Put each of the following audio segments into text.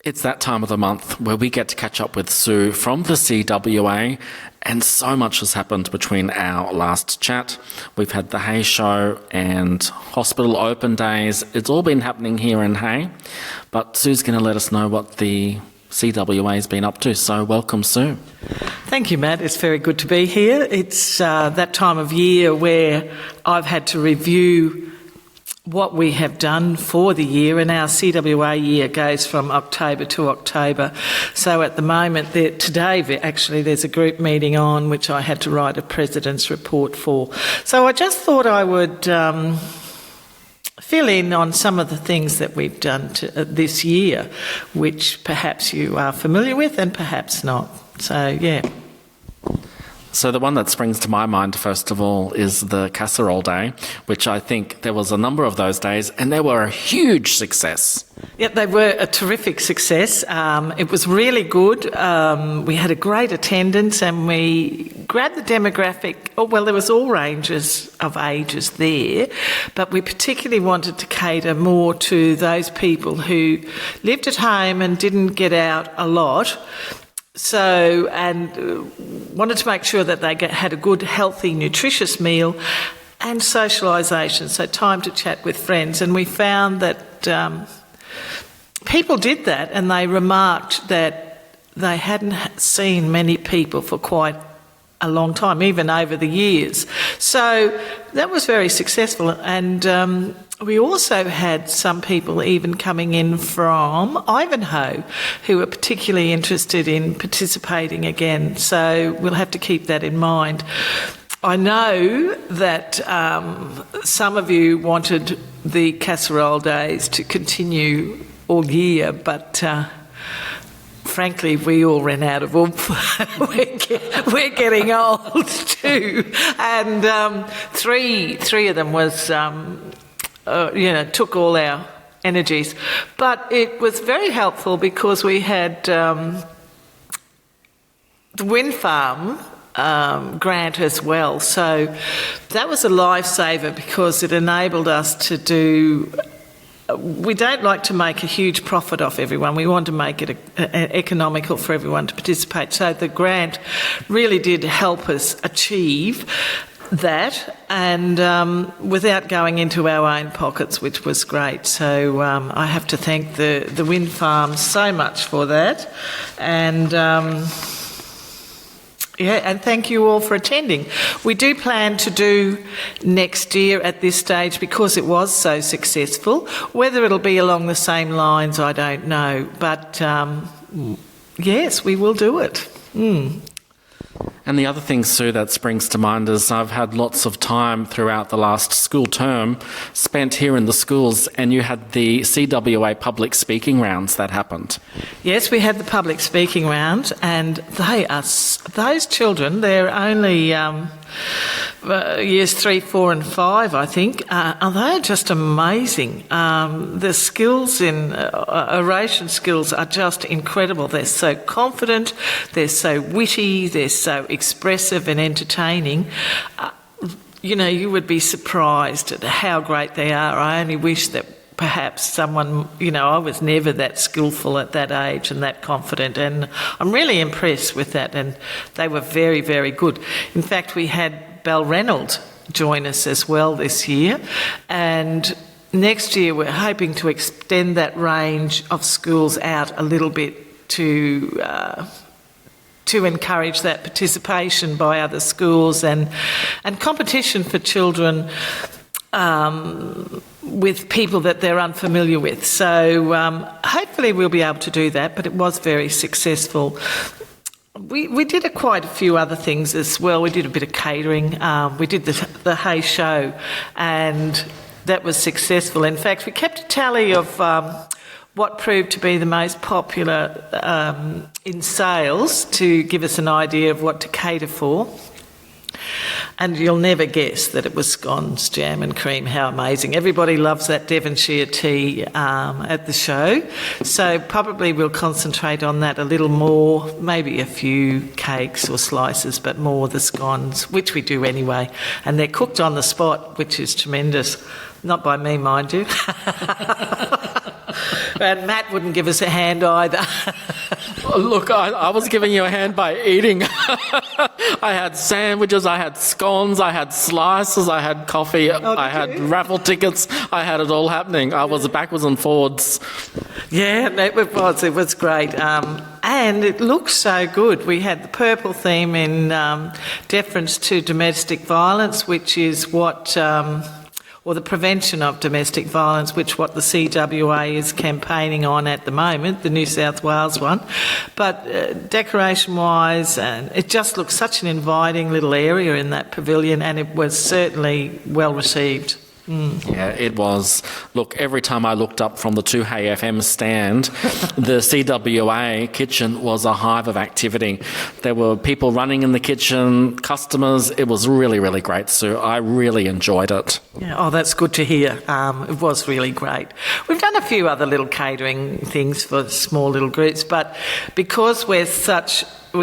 It's that time of the month where we get to catch up with Sue from the CWA, and so much has happened between our last chat. We've had the Hay Show and hospital open days. It's all been happening here in Hay, but Sue's going to let us know what the CWA has been up to. So welcome, Sue. Thank you, Matt. It's very good to be here. It's that time of year where I've had to review what we have done for the year, and our CWA year goes from October to October. So at the moment, today actually there's a group meeting on which I had to write a president's report for. So I just thought I would fill in on some of the things that we've done this year, which perhaps you are familiar with and perhaps not. So, yeah. So the one that springs to my mind, first of all, is the Casserole Day, which I think there was a number of those days, and they were a huge success. Yep, they were a terrific success. It was really good. We had a great attendance, and we grabbed the demographic. Oh, well, there was all ranges of ages there, but we particularly wanted to cater more to those people who lived at home and didn't get out a lot. So, and wanted to make sure that they had a good, healthy, nutritious meal and socialisation, so time to chat with friends. And we found that people did that, and they remarked that they hadn't seen many people for quite a long time, even over the years. So that was very successful. And we also had some people even coming in from Ivanhoe who were particularly interested in participating again. So we'll have to keep that in mind. I know that some of you wanted the Casserole Days to continue all year, but frankly, we all ran out of oomph. We're getting old too. And three of them was, took all our energies. But it was very helpful because we had the wind farm grant as well. So that was a lifesaver because it enabled us to do... We don't like to make a huge profit off everyone. We want to make it economical for everyone to participate. So the grant really did help us achieve that, and without going into our own pockets, which was great. So I have to thank the wind farm so much for that. And... and thank you all for attending. We do plan to do next year at this stage because it was so successful. Whether it'll be along the same lines, I don't know. But yes, we will do it. And the other thing, Sue, that springs to mind is I've had lots of time throughout the last school term spent here in the schools, and you had the CWA public speaking rounds that happened. Yes, we had the public speaking round, and those children, they're only years 3, 4 and 5, I think, they're just amazing. The skills in oration skills are just incredible. They're so confident, they're so witty, they're so expressive and entertaining. You would be surprised at how great they are. I only wish that perhaps someone, I was never that skillful at that age and that confident, and I'm really impressed with that, and they were very, very good. In fact, we had Belle Reynolds join us as well this year, and next year we're hoping to extend that range of schools out a little bit to encourage that participation by other schools and competition for children with people that they're unfamiliar with. So hopefully we'll be able to do that, but it was very successful. We did quite a few other things as well. We did a bit of catering. We did the Hay Show, and that was successful. In fact, we kept a tally of what proved to be the most popular in sales to give us an idea of what to cater for. And you'll never guess that it was scones, jam and cream. How amazing. Everybody loves that Devonshire tea at the show. So probably we'll concentrate on that a little more, maybe a few cakes or slices, but more the scones, which we do anyway. And they're cooked on the spot, which is tremendous. Not by me, mind you. And Matt wouldn't give us a hand either. Look, I was giving you a hand by eating. I had sandwiches, I had scones, I had slices, I had coffee, I had raffle tickets, I had it all happening. I was backwards and forwards. Yeah, it was great. And it looks so good. We had the purple theme in deference to domestic violence, which is what... or the prevention of domestic violence, which what the CWA is campaigning on at the moment, the New South Wales one. But decoration-wise, and it just looks such an inviting little area in that pavilion, and it was certainly well received. Yeah, it was. Look, every time I looked up from the 2 Hay FM stand, the CWA kitchen was a hive of activity. There were people running in the kitchen, customers. It was really, really great, Sue. I really enjoyed it. Yeah, oh, that's good to hear. It was really great. We've done a few other little catering things for small little groups, but because we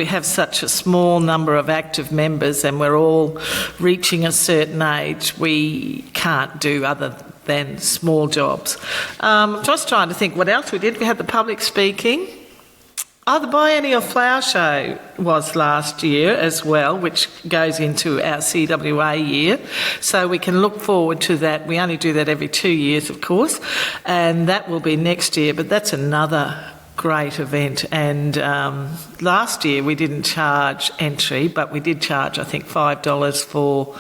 have such a small number of active members and we're all reaching a certain age, we can't do other than small jobs. Just trying to think what else we did. We had the public speaking. Oh, the Biennial Flower Show was last year as well, which goes into our CWA year. So we can look forward to that. We only do that every 2 years, of course, and that will be next year, but that's another great event. And last year we didn't charge entry, but we did charge, I think, $5 for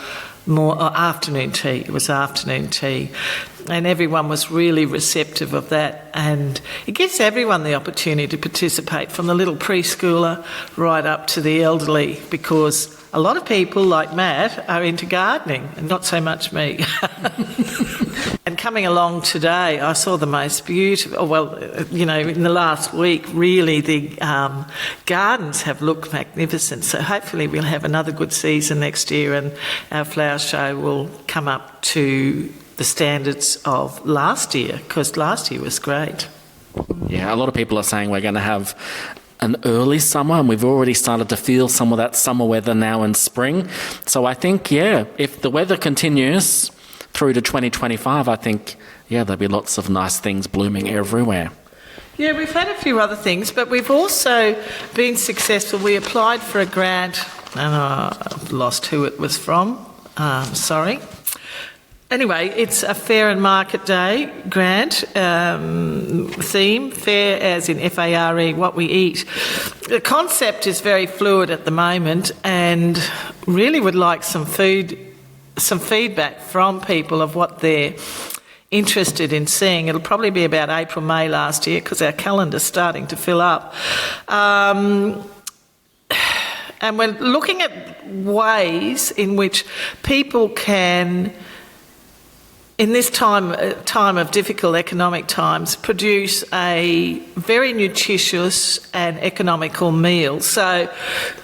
more afternoon tea. It was afternoon tea, and everyone was really receptive of that, and it gives everyone the opportunity to participate, from the little preschooler right up to the elderly, because a lot of people like Matt are into gardening, and not so much me. And coming along today, I saw the most beautiful, in the last week, really the gardens have looked magnificent. So hopefully we'll have another good season next year, and our flower show will come up to the standards of last year, because last year was great. Yeah, a lot of people are saying we're going to have an early summer, and we've already started to feel some of that summer weather now in spring. So I think, if the weather continues through to 2025, I think, there'll be lots of nice things blooming everywhere. Yeah, we've had a few other things, but we've also been successful. We applied for a grant, and I've lost who it was from. Sorry. Anyway, it's a Fair and Market Day grant theme, fair as in F-A-R-E, what we eat. The concept is very fluid at the moment, and really would like some feedback from people of what they're interested in seeing. It'll probably be about April, May last year, because our calendar's starting to fill up. And we're looking at ways in which people can, in this time of difficult economic times, produce a very nutritious and economical meal. So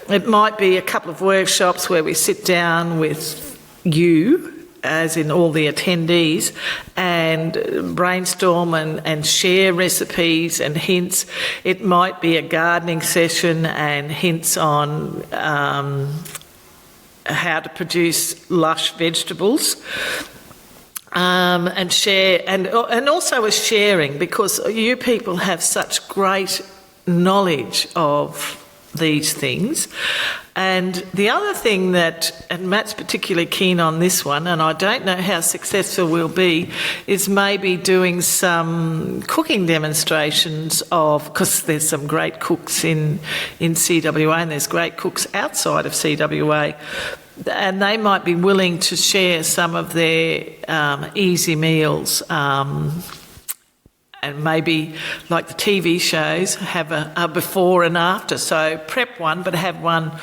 it might be a couple of workshops where we sit down with you, as in all the attendees, and brainstorm and share recipes and hints. It might be a gardening session and hints on how to produce lush vegetables. And share, and also a sharing, because you people have such great knowledge of these things. And the other thing that, and Matt's particularly keen on this one, and I don't know how successful we'll be, is maybe doing some cooking demonstrations of, because there's some great cooks in CWA, and there's great cooks outside of CWA, and they might be willing to share some of their easy meals, and maybe, like the TV shows, have a before and after. So prep one, but have one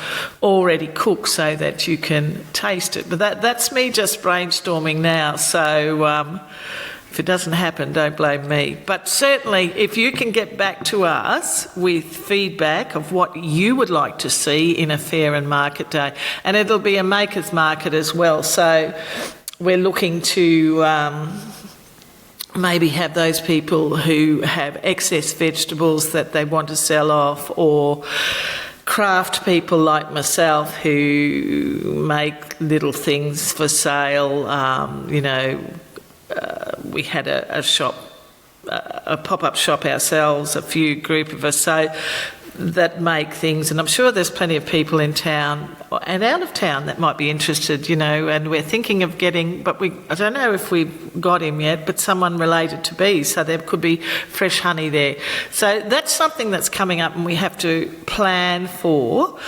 already cooked so that you can taste it. But that's me just brainstorming now. So if it doesn't happen, don't blame me. But certainly, if you can get back to us with feedback of what you would like to see in a fair and market day, and it'll be a makers market as well. So we're looking to maybe have those people who have excess vegetables that they want to sell off, or craft people like myself who make little things for sale. We had a shop a pop-up shop ourselves, a few group of us, so that make things, and I'm sure there's plenty of people in town and out of town that might be interested, and we're thinking of getting, but I don't know if we've got him yet, but someone related to bees, so there could be fresh honey there. So that's something that's coming up and we have to plan for.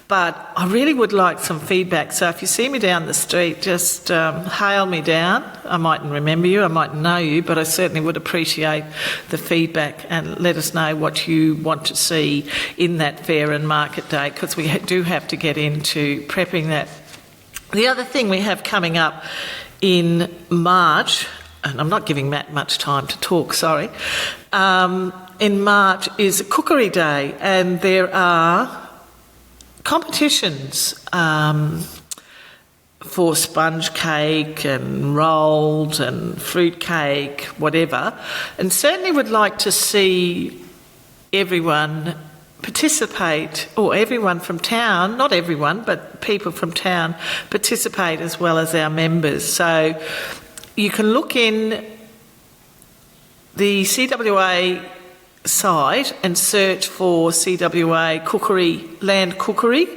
But I really would like some feedback. So if you see me down the street, just hail me down. I mightn't remember you, I mightn't know you, but I certainly would appreciate the feedback and let us know what you want to see in that fair and market day, because we do have to get into prepping that. The other thing we have coming up in March, and I'm not giving Matt much time to talk, sorry, in March is Cookery Day, and there are competitions for sponge cake and rolled and fruit cake, whatever, and certainly would like to see everyone participate, or everyone from town, not everyone, but people from town participate as well as our members. So you can look in the CWA site and search for CWA Cookery, Land Cookery,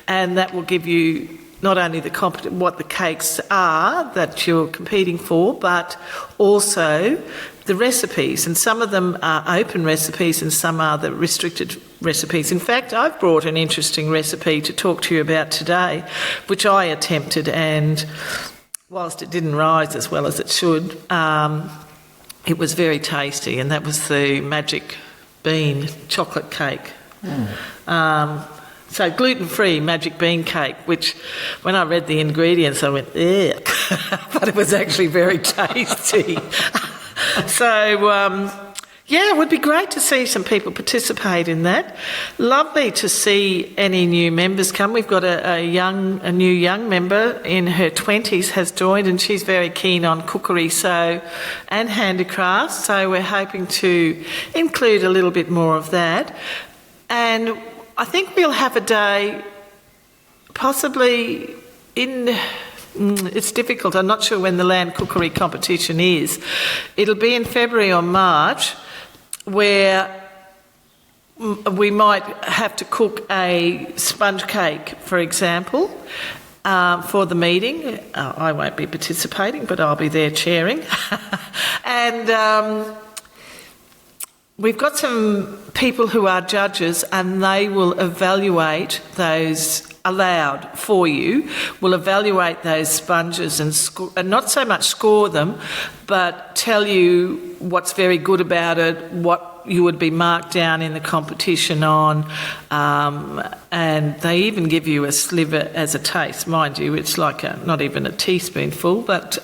and that will give you not only what the cakes are that you're competing for, but also the recipes. And some of them are open recipes and some are the restricted recipes. In fact, I've brought an interesting recipe to talk to you about today, which I attempted, and whilst it didn't rise as well as it should, it was very tasty, and that was the magic bean chocolate cake. So gluten-free magic bean cake, which when I read the ingredients I went, ugh, but it was actually very tasty. So, yeah, it would be great to see some people participate in that. Lovely to see any new members come. We've got a new young member in her 20s has joined, and she's very keen on cookery and handicrafts. So we're hoping to include a little bit more of that. And I think we'll have a day possibly it's difficult. I'm not sure when the land cookery competition is. It'll be in February or March, where we might have to cook a sponge cake, for example, for the meeting. I won't be participating, but I'll be there chairing. And we've got some people who are judges, and they will evaluate those aloud for you, will evaluate those sponges and not so much score them, but tell you what's very good about it, what you would be marked down in the competition on, and they even give you a sliver as a taste. Mind you, it's like not even a teaspoonful, but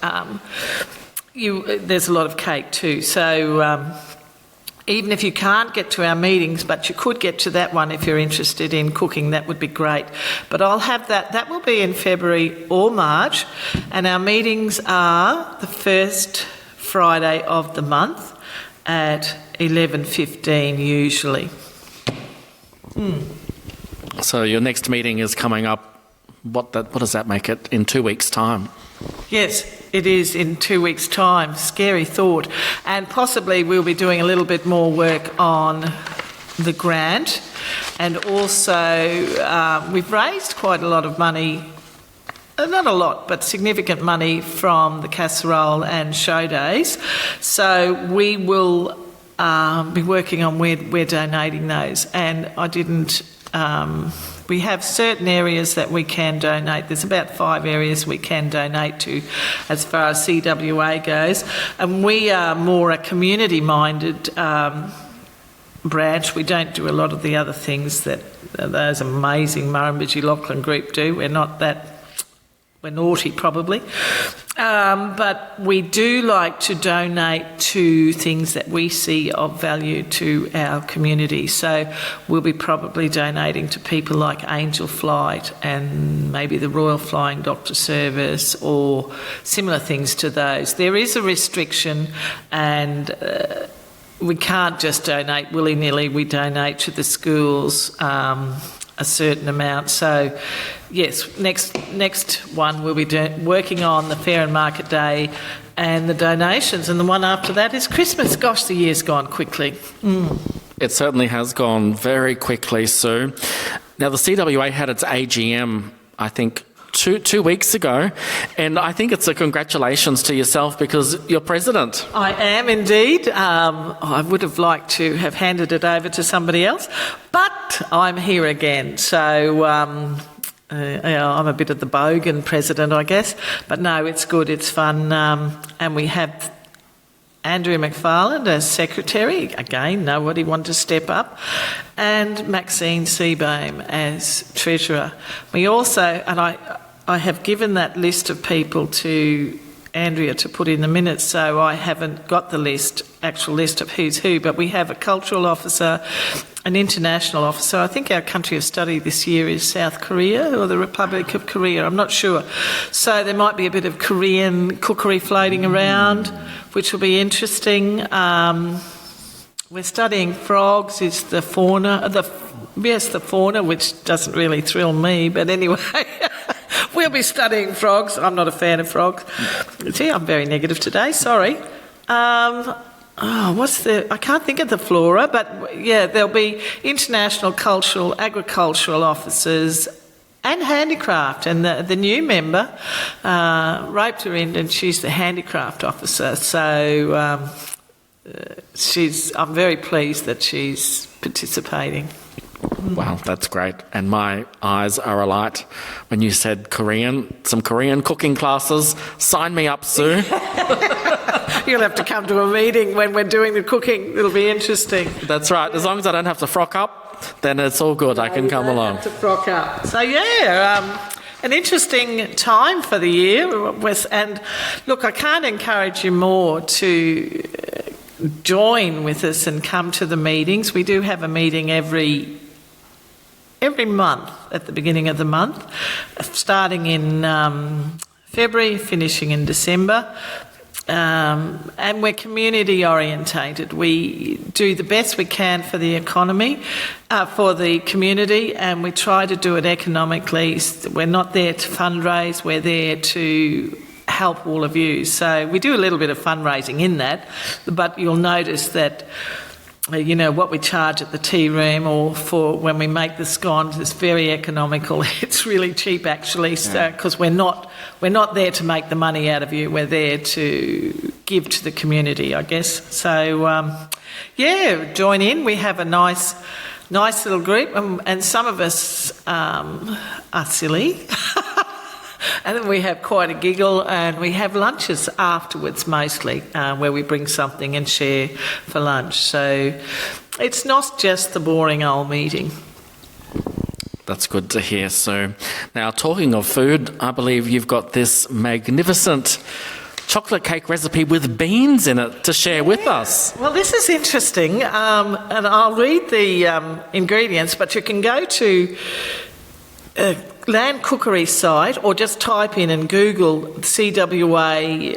there's a lot of cake too. So even if you can't get to our meetings, but you could get to that one if you're interested in cooking, that would be great. But I'll have that. That will be in February or March, and our meetings are the first Friday of the month at 11:15 usually. So your next meeting is coming up, what does that make it, in 2 weeks' time? Yes, it is in 2 weeks' time. Scary thought. And possibly we'll be doing a little bit more work on the grant. And also we've raised quite a lot of money, not a lot, but significant money from the casserole and show days. So we will be working on where we're donating those. And I didn't... we have certain areas that we can donate. There's about 5 areas we can donate to as far as CWA goes. And we are more a community-minded branch. We don't do a lot of the other things that those amazing Murrumbidgee Lachlan group do. We're not that... We're naughty, probably. But we do like to donate to things that we see of value to our community. So we'll be probably donating to people like Angel Flight and maybe the Royal Flying Doctor Service or similar things to those. There is a restriction, and we can't just donate willy-nilly. We donate to the schools a certain amount. So yes, next one we'll be working on the Fair and Market Day and the donations, and the one after that is Christmas. Gosh, the year's gone quickly. It certainly has gone very quickly, Sue. Now, the CWA had its AGM, I think, two weeks ago, and I think it's a congratulations to yourself because you're president. I am indeed. I would have liked to have handed it over to somebody else, but I'm here again. So I'm a bit of the bogan president, I guess. But no, it's good, it's fun. And we have Andrea McFarland as secretary. Again, nobody wanted to step up. And Maxine Seabaim as treasurer. We also, and I have given that list of people to Andrea to put in the minutes, so I haven't got the actual list of who's who, but we have a cultural officer, an international officer. I think our country of study this year is South Korea or the Republic of Korea, I'm not sure. So there might be a bit of Korean cookery floating around, which will be interesting. We're studying frogs, is the fauna, the fauna, which doesn't really thrill me, but anyway. We'll be studying frogs. I'm not a fan of frogs. See, I'm very negative today, sorry. I can't think of the flora, but yeah, there'll be international, cultural, agricultural officers and handicraft. And the new member, roped her in, and she's the handicraft officer. So I'm very pleased that she's participating. Wow, that's great. And my eyes are alight when you said Korean, some Korean cooking classes. Sign me up, Sue. You'll have to come to a meeting when we're doing the cooking. It'll be interesting. That's right. As long as I don't have to frock up, then it's all good. I can come along. Have to frock up. So, an interesting time for the year. And look, I can't encourage you more to join with us and come to the meetings. We do have a meeting every month at the beginning of the month, starting in February, finishing in December. And we're community orientated. We do the best we can for the economy, for the community, and we try to do it economically. We're not there to fundraise, we're there to help all of you. So we do a little bit of fundraising in that, but you'll notice that what we charge at the tea room or for when we make the scones is very economical. It's really cheap actually, because we're not there to make the money out of you. We're there to give to the community, I guess. So join in. We have a nice little group, and some of us are silly. And then we have quite a giggle, and we have lunches afterwards mostly, where we bring something and share for lunch. So it's not just the boring old meeting. That's good to hear, Sue. Now, talking of food, I believe you've got this magnificent chocolate cake recipe with beans in it to share with us. Well, this is interesting, and I'll read the ingredients, but you can go to Land Cookery site or just type in and Google CWA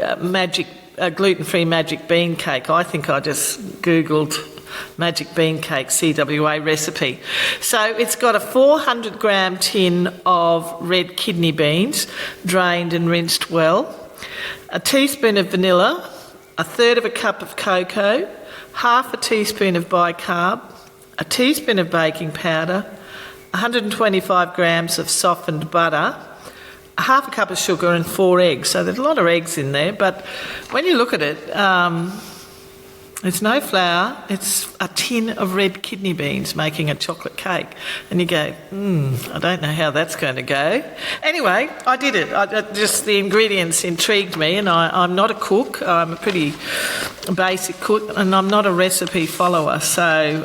gluten-free magic bean cake. I think I just Googled magic bean cake CWA recipe. So it's got a 400 gram tin of red kidney beans, drained and rinsed well, a teaspoon of vanilla, a third of a cup of cocoa, half a teaspoon of bicarb, a teaspoon of baking powder, 125 grams of softened butter, half a cup of sugar and 4 eggs. So there's a lot of eggs in there, but when you look at it, it's no flour, it's a tin of red kidney beans making a chocolate cake. And you go, I don't know how that's going to go. Anyway, I did it. The ingredients intrigued me, and I'm not a cook. I'm a pretty basic cook, and I'm not a recipe follower. So,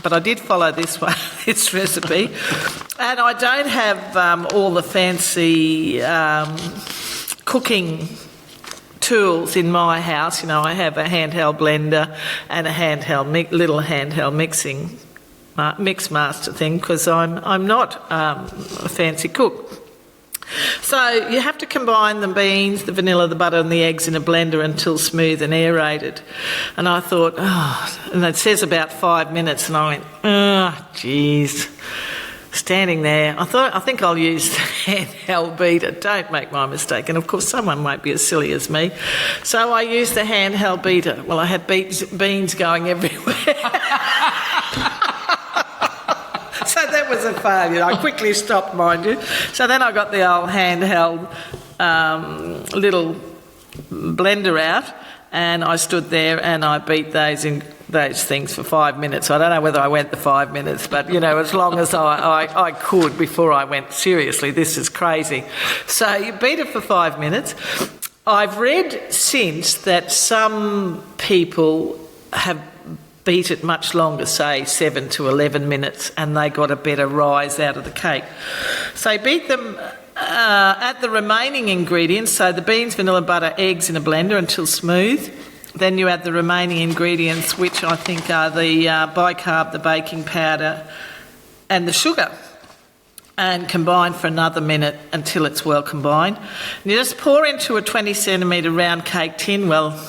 but I did follow this recipe. And I don't have all the fancy cooking tools in my house. I have a handheld blender and a little handheld mix master thing, because I'm not a fancy cook. So you have to combine the beans, the vanilla, the butter and the eggs in a blender until smooth and aerated. And I thought, and it says about 5 minutes, and I went, geez, it's standing there. I think I'll use the handheld beater. Don't make my mistake. And of course, someone won't be as silly as me. So I used the handheld beater. Well, I had beans going everywhere. So that was a failure. I quickly stopped, mind you. So then I got the old handheld little blender out, and I stood there and I beat those things for 5 minutes. I don't know whether I went the 5 minutes, but, as long as I could before I went, seriously, this is crazy. So you beat it for 5 minutes. I've read since that some people have beat it much longer, say 7 to 11 minutes, and they got a better rise out of the cake. So beat them add the remaining ingredients, so the beans, vanilla, butter, eggs in a blender until smooth. Then you add the remaining ingredients, which I think are the bicarb, the baking powder and the sugar, and combine for another minute until it's well combined. And you just pour into a 20 centimetre round cake tin. Well,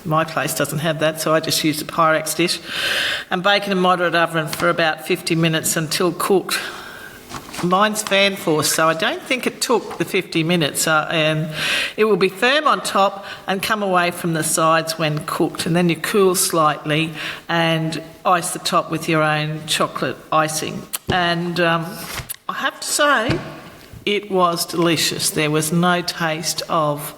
my place doesn't have that, so I just use a Pyrex dish, and bake in a moderate oven for about 50 minutes until cooked. Mine's fan force, so I don't think it took the 50 minutes, and it will be firm on top and come away from the sides when cooked, and then you cool slightly and ice the top with your own chocolate icing. And I have to say, it was delicious. There was no taste of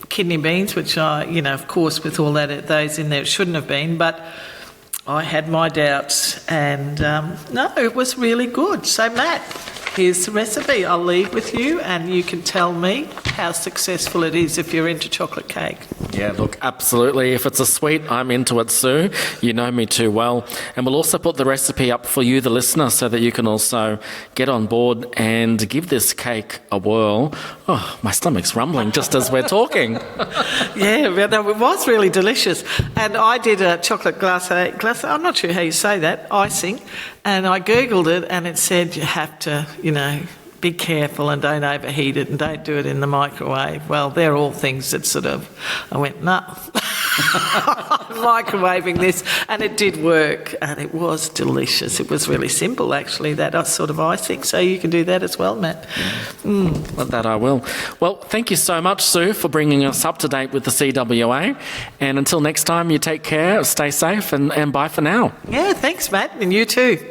kidney beans, which of course, with all those in there, it shouldn't have been, but I had my doubts, and no, it was really good. So, Matt, here's the recipe. I'll leave with you, and you can tell me how successful it is if you're into chocolate cake. Yeah, look, absolutely. If it's a sweet, I'm into it, Sue. You know me too well. And we'll also put the recipe up for you, the listener, so that you can also get on board and give this cake a whirl. Oh, my stomach's rumbling just as we're talking. Yeah, no, it was really delicious. And I did a chocolate glacé, I'm not sure how you say that, icing, and I Googled it, and it said you have to, be careful and don't overheat it and don't do it in the microwave. Well, they're all things that I went, nah. I'm microwaving this, and it did work, and it was delicious. It was really simple, actually, that sort of icing, so you can do that as well, Matt. Well, that I will. Well, thank you so much, Sue, for bringing us up to date with the CWA, and until next time, you take care, stay safe, and bye for now. Yeah, thanks, Matt, and you too.